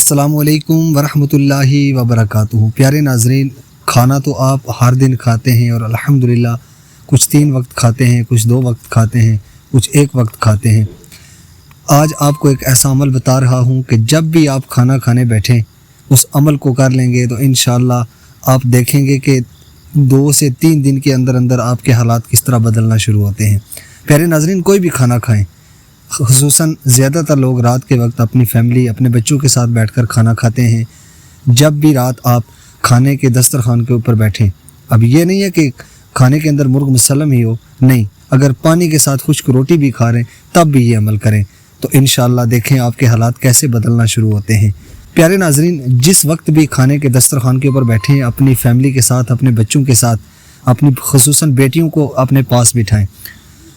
السلام علیکم ورحمۃ اللہ وبرکاتہ۔ پیارے ناظرین، کھانا تو آپ ہر دن کھاتے ہیں اور الحمدللہ کچھ 3 وقت کھاتے ہیں، کچھ 2 وقت کھاتے ہیں، کچھ 1 وقت کھاتے ہیں۔ آج آپ کو ایک ایسا عمل بتا رہا ہوں کہ جب بھی آپ کھانا کھانے بیٹھیں اس عمل کو کر لیں گے تو انشاءاللہ آپ دیکھیں گے کہ 2 سے 3 دن کے اندر اندر آپ کے حالات کس طرح بدلنا شروع ہوتے ہیں۔ پیارے ناظرین، کوئی بھی کھانا کھائیں، خصوصاً زیادہ تر لوگ رات کے وقت اپنی فیملی، اپنے بچوں کے ساتھ بیٹھ کر کھانا کھاتے ہیں۔ جب بھی رات آپ کھانے کے دسترخوان کے اوپر بیٹھیں، اب یہ نہیں ہے کہ کھانے کے اندر مرغ مسلم ہی ہو، نہیں، اگر پانی کے ساتھ خشک روٹی بھی کھا رہے ہیں تب بھی یہ عمل کریں تو انشاءاللہ دیکھیں آپ کے حالات کیسے بدلنا شروع ہوتے ہیں۔ پیارے ناظرین، جس وقت بھی کھانے کے دسترخوان کے اوپر بیٹھیں، اپنی فیملی کے ساتھ، اپنے بچوں کے ساتھ، اپنی خصوصاً بیٹیوں کو اپنے پاس بٹھائیں۔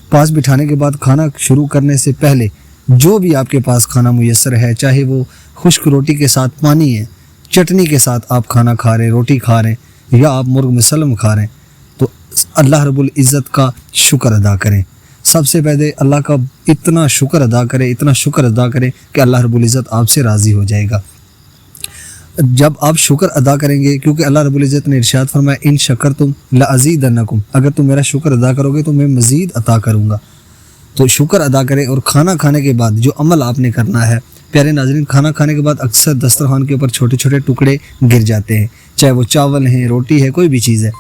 پاس بٹھانے کے بعد کھانا شروع کرنے سے پہلے جو بھی آپ کے پاس کھانا میسر ہے، چاہے وہ خشک روٹی کے ساتھ پانی ہے، چٹنی کے ساتھ آپ کھانا کھا رہے ہیں، روٹی کھا رہے ہیں، یا آپ مرغ مسلم کھا رہے ہیں، تو اللہ رب العزت کا شکر ادا کریں۔ سب سے پہلے اللہ کا اتنا شکر ادا کریں کہ اللہ رب العزت آپ سے راضی ہو جائے گا۔ جب آپ شکر ادا کریں گے، کیونکہ اللہ رب العزت نے ارشاد فرمایا ان شکرتم لازیدنکم، اگر تم میرا شکر ادا کرو گے تو میں مزید عطا کروں گا۔ تو شکر ادا کریں، اور کھانا کھانے کے بعد جو عمل آپ نے کرنا ہے، پیارے ناظرین، کھانا کھانے کے بعد اکثر دسترخوان کے اوپر چھوٹے چھوٹے ٹکڑے گر جاتے ہیں، چاہے وہ چاول ہیں، روٹی ہے، کوئی بھی چیز ہے۔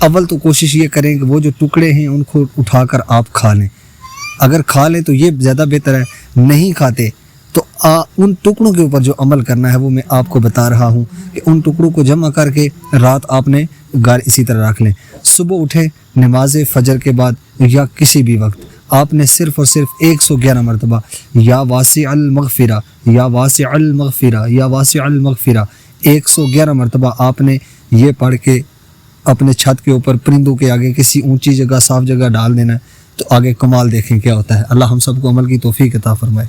اول تو کوشش یہ کریں کہ وہ جو ٹکڑے ہیں ان کو اٹھا کر آپ کھا لیں۔ اگر کھا لیں تو یہ زیادہ بہتر ہے، نہیں کھاتے تو ان ٹکڑوں کے اوپر جو عمل کرنا ہے وہ میں آپ کو بتا رہا ہوں کہ ان ٹکڑوں کو جمع کر کے رات آپ نے گھر اسی طرح رکھ لیں۔ صبح اٹھیں، نماز فجر کے بعد یا کسی بھی وقت آپ نے صرف اور صرف 111 مرتبہ یا واسع المغفرہ، یا واسع المغفرہ، یا واسع المغفرہ 111 مرتبہ آپ نے یہ پڑھ کے اپنے چھت کے اوپر پرندوں کے آگے کسی اونچی جگہ، صاف جگہ ڈال دینا ہے، تو آگے کمال دیکھیں کیا ہوتا ہے۔ اللہ ہم سب کو عمل کی توفیق عطا فرمائے۔